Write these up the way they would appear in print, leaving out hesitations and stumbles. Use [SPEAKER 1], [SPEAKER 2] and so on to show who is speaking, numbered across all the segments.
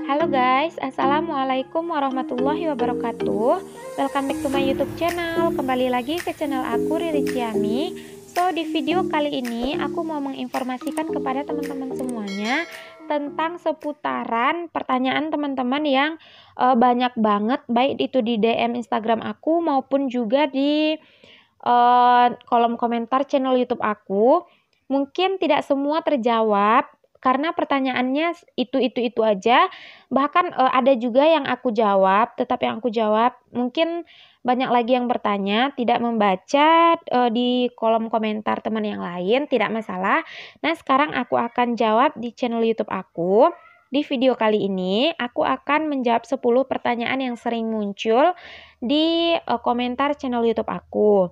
[SPEAKER 1] Halo guys, assalamualaikum warahmatullahi wabarakatuh. Welcome back to my YouTube channel. Kembali lagi ke channel aku, Riri Ciami. So, di video kali ini aku mau menginformasikan kepada teman-teman semuanya tentang seputaran pertanyaan teman-teman yang banyak banget, baik itu di DM Instagram aku maupun juga di kolom komentar channel YouTube aku. Mungkin tidak semua terjawab karena pertanyaannya itu aja. Bahkan ada juga yang aku jawab, tetapi yang aku jawab mungkin banyak lagi yang bertanya, tidak membaca di kolom komentar teman yang lain, tidak masalah. Nah, sekarang aku akan jawab di channel YouTube aku. Di video kali ini, aku akan menjawab 10 pertanyaan yang sering muncul di komentar channel YouTube aku.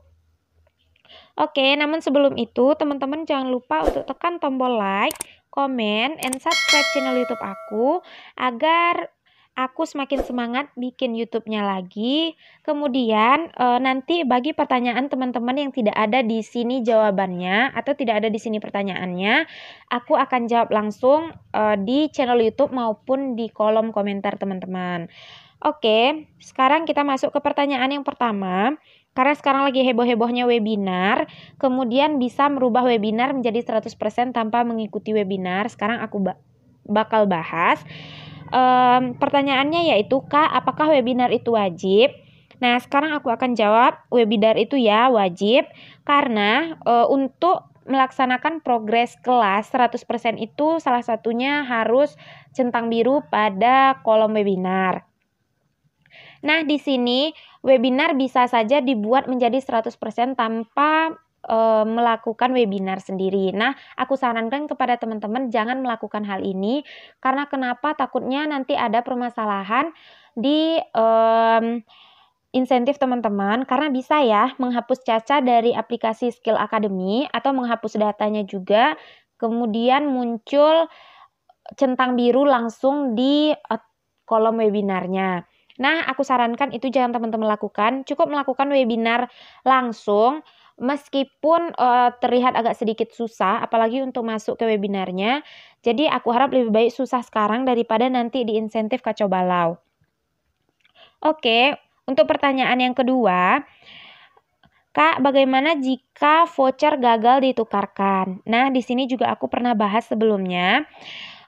[SPEAKER 1] Oke, namun sebelum itu, teman-teman jangan lupa untuk tekan tombol like, komen, and subscribe channel YouTube aku agar aku semakin semangat bikin YouTube-nya lagi. Kemudian nanti bagi pertanyaan teman-teman yang tidak ada di sini jawabannya atau tidak ada di sini pertanyaannya, aku akan jawab langsung di channel YouTube maupun di kolom komentar teman-teman. Oke, sekarang kita masuk ke pertanyaan yang pertama. Karena sekarang lagi heboh-hebohnya webinar, kemudian bisa merubah webinar menjadi 100% tanpa mengikuti webinar. Sekarang aku bakal bahas. Pertanyaannya yaitu, Kak, apakah webinar itu wajib? Nah, sekarang aku akan jawab, webinar itu ya wajib, karena untuk melaksanakan progres kelas 100% itu salah satunya harus centang biru pada kolom webinar. Nah, di sini webinar bisa saja dibuat menjadi 100% tanpa melakukan webinar sendiri. Nah, aku sarankan kepada teman-teman jangan melakukan hal ini karena kenapa? Takutnya nanti ada permasalahan di insentif teman-teman karena bisa ya menghapus cacat dari aplikasi Skill Academy atau menghapus datanya juga. Kemudian muncul centang biru langsung di kolom webinarnya. Nah, aku sarankan itu jangan teman-teman lakukan. Cukup melakukan webinar langsung, meskipun terlihat agak sedikit susah, apalagi untuk masuk ke webinarnya. Jadi, aku harap lebih baik susah sekarang daripada nanti di insentif kacau balau. Oke, untuk pertanyaan yang kedua, Kak, bagaimana jika voucher gagal ditukarkan? Nah, di sini juga aku pernah bahas sebelumnya.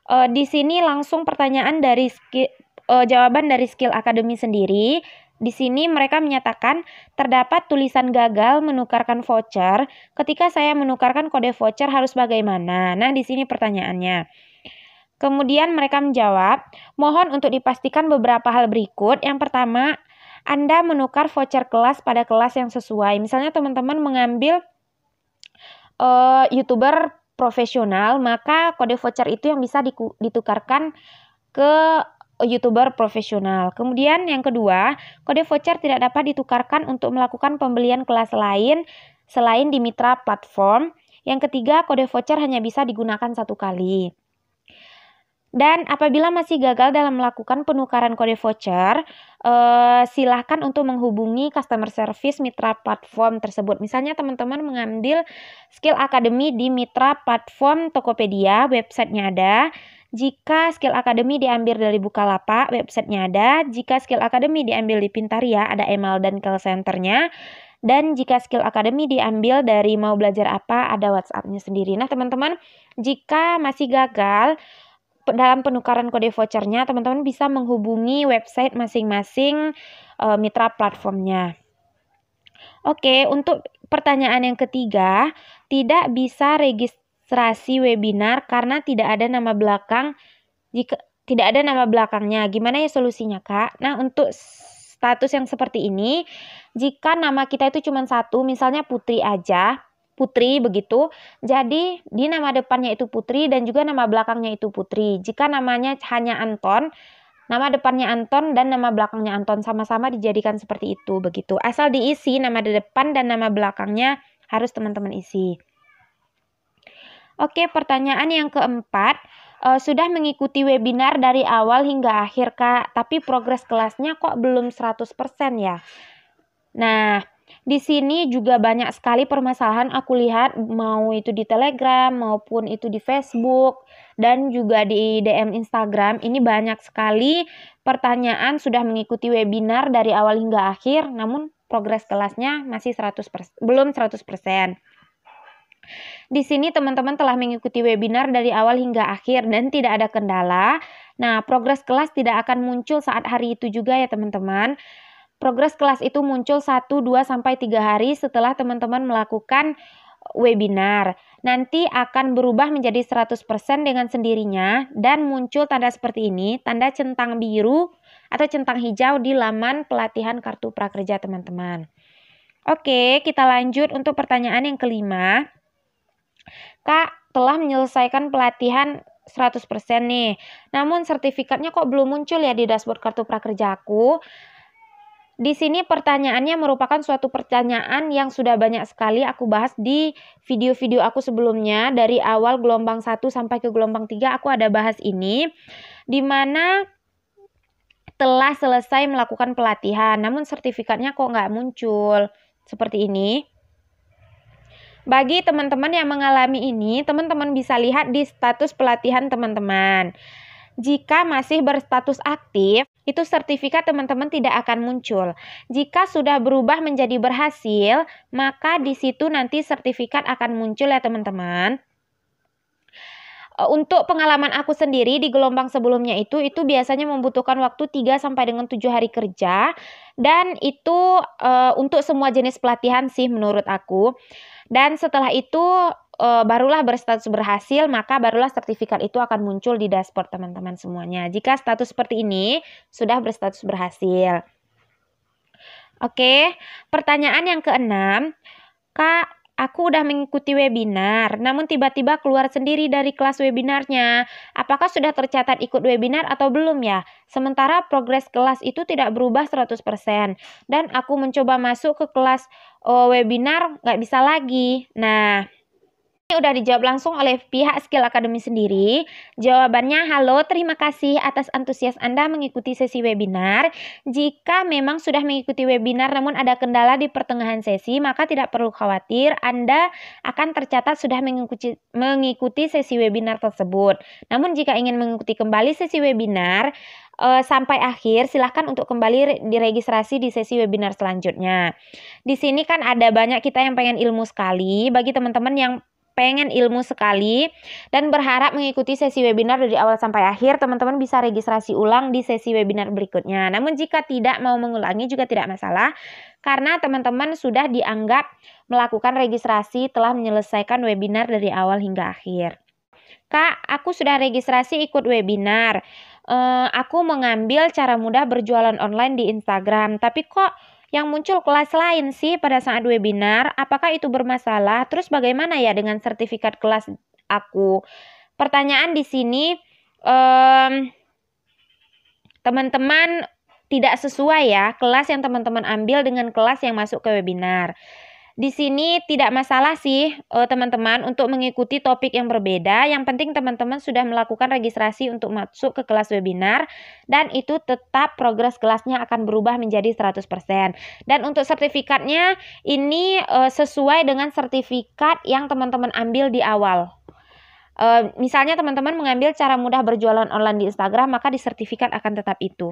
[SPEAKER 1] Di sini langsung pertanyaan dari jawaban dari Skill Academy sendiri. Di sini mereka menyatakan terdapat tulisan gagal menukarkan voucher. Ketika saya menukarkan kode voucher harus bagaimana? Nah, di sini pertanyaannya. Kemudian mereka menjawab, mohon untuk dipastikan beberapa hal berikut. Yang pertama, Anda menukar voucher kelas pada kelas yang sesuai. Misalnya teman-teman mengambil YouTuber profesional, maka kode voucher itu yang bisa ditukarkan ke YouTuber profesional. Kemudian yang kedua, kode voucher tidak dapat ditukarkan untuk melakukan pembelian kelas lain selain di mitra platform. Yang ketiga, kode voucher hanya bisa digunakan satu kali. Dan apabila masih gagal dalam melakukan penukaran kode voucher, silahkan untuk menghubungi customer service mitra platform tersebut. Misalnya teman-teman mengambil Skill Academy di mitra platform Tokopedia, websitenya ada. Jika Skill Academy diambil dari Bukalapak, websitenya ada. Jika Skill Academy diambil di Pintaria, ada email dan call centernya. Dan jika Skill Academy diambil dari Mau Belajar Apa, ada WhatsApp-nya sendiri. Nah teman-teman, jika masih gagal dalam penukaran kode vouchernya, teman-teman bisa menghubungi website masing-masing mitra platformnya. Oke, untuk pertanyaan yang ketiga, tidak bisa registrasi webinar karena tidak ada nama belakang. Jika tidak ada nama belakangnya, gimana ya solusinya, Kak? Nah, untuk status yang seperti ini, jika nama kita itu cuma satu, misalnya Putri aja, Putri begitu, jadi di nama depannya itu Putri dan juga nama belakangnya itu Putri. Jika namanya hanya Anton, nama depannya Anton dan nama belakangnya Anton, sama-sama dijadikan seperti itu begitu. Asal diisi nama depan dan nama belakangnya harus teman-teman isi. Oke, pertanyaan yang keempat, sudah mengikuti webinar dari awal hingga akhir, Kak, tapi progres kelasnya kok belum 100% ya? Nah, di sini juga banyak sekali permasalahan aku lihat, mau itu di Telegram maupun itu di Facebook. dan juga di DM Instagram. Ini banyak sekali pertanyaan sudah mengikuti webinar dari awal hingga akhir, namun progres kelasnya masih 100%, belum 100%. Di sini teman-teman telah mengikuti webinar dari awal hingga akhir dan tidak ada kendala. Nah, progres kelas tidak akan muncul saat hari itu juga ya teman-teman. Progres kelas itu muncul 1, 2, sampai 3 hari setelah teman-teman melakukan webinar. Nanti akan berubah menjadi 100% dengan sendirinya dan muncul tanda seperti ini, tanda centang biru atau centang hijau di laman pelatihan kartu prakerja teman-teman. Oke, kita lanjut untuk pertanyaan yang kelima. Kak, telah menyelesaikan pelatihan 100% nih, namun sertifikatnya kok belum muncul ya di dashboard kartu prakerja aku? Di sini pertanyaannya merupakan suatu pertanyaan yang sudah banyak sekali aku bahas di video-video aku sebelumnya. Dari awal gelombang 1 sampai ke gelombang 3 aku ada bahas ini, di mana telah selesai melakukan pelatihan, namun sertifikatnya kok nggak muncul. Seperti ini. Bagi teman-teman yang mengalami ini, teman-teman bisa lihat di status pelatihan teman-teman. Jika masih berstatus aktif, itu sertifikat teman-teman tidak akan muncul. Jika sudah berubah menjadi berhasil, maka di situ nanti sertifikat akan muncul ya teman-teman. Untuk pengalaman aku sendiri di gelombang sebelumnya itu biasanya membutuhkan waktu 3 sampai dengan 7 hari kerja, dan itu untuk semua jenis pelatihan sih menurut aku. Dan setelah itu barulah berstatus berhasil, maka barulah sertifikat itu akan muncul di dashboard teman-teman semuanya. Jika status seperti ini sudah berstatus berhasil. Oke, pertanyaan yang keenam, Kak, aku udah mengikuti webinar, namun tiba-tiba keluar sendiri dari kelas webinarnya. Apakah sudah tercatat ikut webinar atau belum ya? Sementara progres kelas itu tidak berubah 100%. Dan aku mencoba masuk ke kelas webinar, nggak bisa lagi. Nah, ini udah dijawab langsung oleh pihak Skill Academy sendiri. Jawabannya, halo, terima kasih atas antusias Anda mengikuti sesi webinar. Jika memang sudah mengikuti webinar namun ada kendala di pertengahan sesi, maka tidak perlu khawatir, Anda akan tercatat sudah mengikuti sesi webinar tersebut. Namun jika ingin mengikuti kembali sesi webinar sampai akhir, silahkan untuk kembali diregistrasi di sesi webinar selanjutnya. Di sini kan ada banyak kita yang pengen ilmu sekali. Bagi teman-teman yang pengen ilmu sekali dan berharap mengikuti sesi webinar dari awal sampai akhir, teman-teman bisa registrasi ulang di sesi webinar berikutnya. Namun jika tidak mau mengulangi juga tidak masalah, karena teman-teman sudah dianggap melakukan registrasi telah menyelesaikan webinar dari awal hingga akhir. Kak, aku sudah registrasi ikut webinar. Aku mengambil cara mudah berjualan online di Instagram, tapi kok yang muncul kelas lain sih pada saat webinar? Apakah itu bermasalah? Terus bagaimana ya dengan sertifikat kelas aku? Pertanyaan di sini, teman-teman tidak sesuai ya kelas yang teman-teman ambil dengan kelas yang masuk ke webinar. Di sini tidak masalah sih teman-teman untuk mengikuti topik yang berbeda. Yang penting teman-teman sudah melakukan registrasi untuk masuk ke kelas webinar, dan itu tetap progres kelasnya akan berubah menjadi 100%. Dan untuk sertifikatnya ini sesuai dengan sertifikat yang teman-teman ambil di awal. Misalnya teman-teman mengambil cara mudah berjualan online di Instagram, maka di sertifikat akan tetap itu.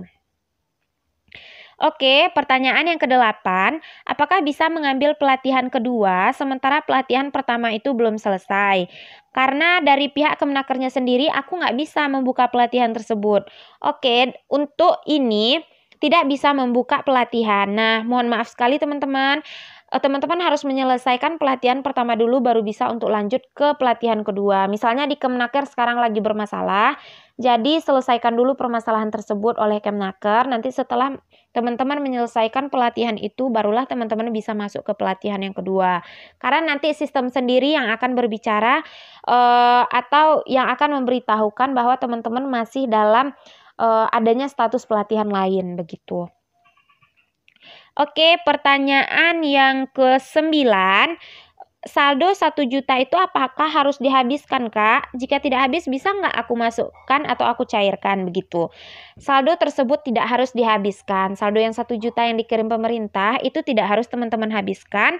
[SPEAKER 1] Oke, pertanyaan yang ke-8, apakah bisa mengambil pelatihan kedua sementara pelatihan pertama itu belum selesai? Karena dari pihak Kemenakernya sendiri aku nggak bisa membuka pelatihan tersebut. Oke, untuk ini tidak bisa membuka pelatihan. Nah, mohon maaf sekali teman-teman. Teman-teman harus menyelesaikan pelatihan pertama dulu baru bisa untuk lanjut ke pelatihan kedua. Misalnya di Kemenaker sekarang lagi bermasalah, jadi selesaikan dulu permasalahan tersebut oleh Kemenaker. Nanti setelah teman-teman menyelesaikan pelatihan itu, barulah teman-teman bisa masuk ke pelatihan yang kedua. Karena nanti sistem sendiri yang akan berbicara atau yang akan memberitahukan bahwa teman-teman masih dalam adanya status pelatihan lain begitu. Oke, pertanyaan yang ke-9, saldo 1 juta itu apakah harus dihabiskan, Kak? Jika tidak habis, bisa nggak aku masukkan atau aku cairkan begitu? Saldo tersebut tidak harus dihabiskan. Saldo yang 1 juta yang dikirim pemerintah itu tidak harus teman-teman habiskan.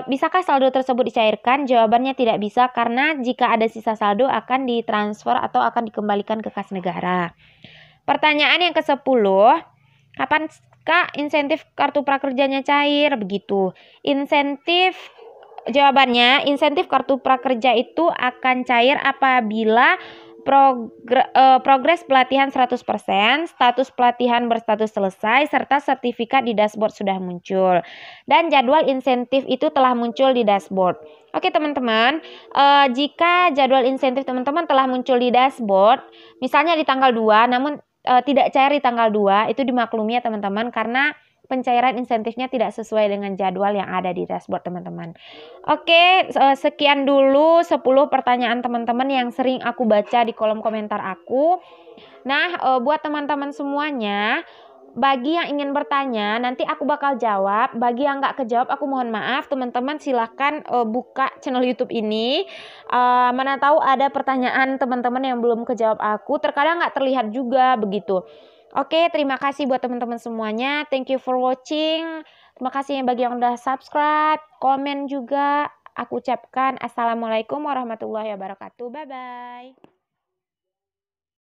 [SPEAKER 1] Bisakah saldo tersebut dicairkan? Jawabannya tidak bisa, karena jika ada sisa saldo akan ditransfer atau akan dikembalikan ke kas negara. Pertanyaan yang ke-10, kapankah insentif kartu prakerjanya cair? Begitu. Jawabannya, insentif kartu prakerja itu akan cair apabila progres pelatihan 100%, status pelatihan berstatus selesai, serta sertifikat di dashboard sudah muncul. Dan jadwal insentif itu telah muncul di dashboard. Oke teman-teman, jika jadwal insentif teman-teman telah muncul di dashboard, misalnya di tanggal 2, namun tidak cair di tanggal 2, itu dimaklumi ya teman-teman, karena pencairan insentifnya tidak sesuai dengan jadwal yang ada di dashboard teman-teman. Oke, sekian dulu 10 pertanyaan teman-teman yang sering aku baca di kolom komentar aku. Nah, buat teman-teman semuanya, bagi yang ingin bertanya, nanti aku bakal jawab. Bagi yang nggak kejawab, aku mohon maaf. Teman-teman silahkan buka channel YouTube ini. Mana tahu ada pertanyaan teman-teman yang belum kejawab aku. Terkadang nggak terlihat juga begitu. Oke, terima kasih buat teman-teman semuanya. Thank you for watching. Terima kasih bagi yang udah subscribe, komen juga. Aku ucapkan assalamualaikum warahmatullahi wabarakatuh. Bye-bye.